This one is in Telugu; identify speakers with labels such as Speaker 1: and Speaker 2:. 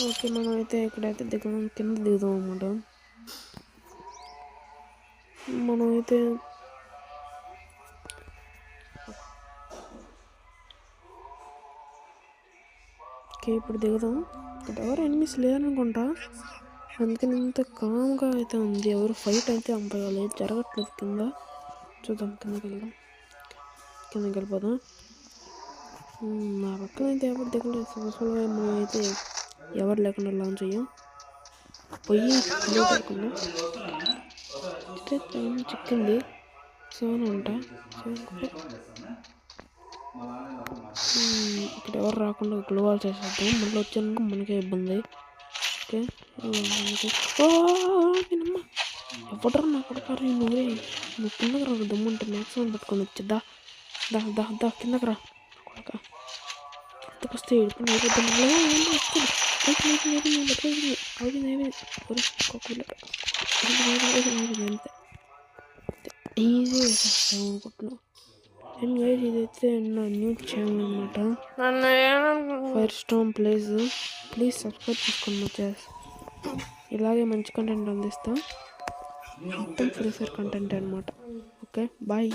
Speaker 1: ఓకే, మనం అయితే ఇక్కడైతే కింద దిగుదాం అన్నమాట. మనమైతే ఓకే ఇప్పుడు దిగుదాం. ఇక్కడ ఎవరు ఎనిమిస్ లేరనుకుంటా, అందుకని ఇంత కామ్గా అయితే ఉంది. ఎవరు ఫైట్ అయితే అంతగా లేదు, జరగట్లేదు కింద. చూద్దాం, కిందకి వెళ్ళిపోదాం. నా పక్కన అయితే ఎవరు దిగలేదు. సోసోలో మనం అయితే ఎవరు లేకుండా లాంచ్ అయ్యాం. పొయ్యి పడుకుందాం. చిక్కింది 7 అంట. ఇక్కడ ఎవరు రాకుండా గ్లోవాల్ చేసేద్దాం. మళ్ళీ వచ్చాక మనకే ఇబ్బంది. ఓకే, ఎవడరు నా కొడతారు నువ్వు కిందకి రా. దమ్ముంటే మ్యాక్సిమం పట్టుకొని వచ్చి దా కిందకి రా కొడక. వస్తే ఈజీ వేసేస్తాం అనుకుంటున్నాం. అండ్ గైస్, ఇదైతే నా న్యూ ఛానల్ అనమాట, ఫైర్ స్టోన్ ప్లీజ్ సబ్స్క్రైబ్ చేసుకోండి మా ఛానల్. ఇలాగే మంచి కంటెంట్ అందిస్తాం, మొత్తం ఫ్రీ ఫైర్ కంటెంట్ అనమాట. Okay, bye.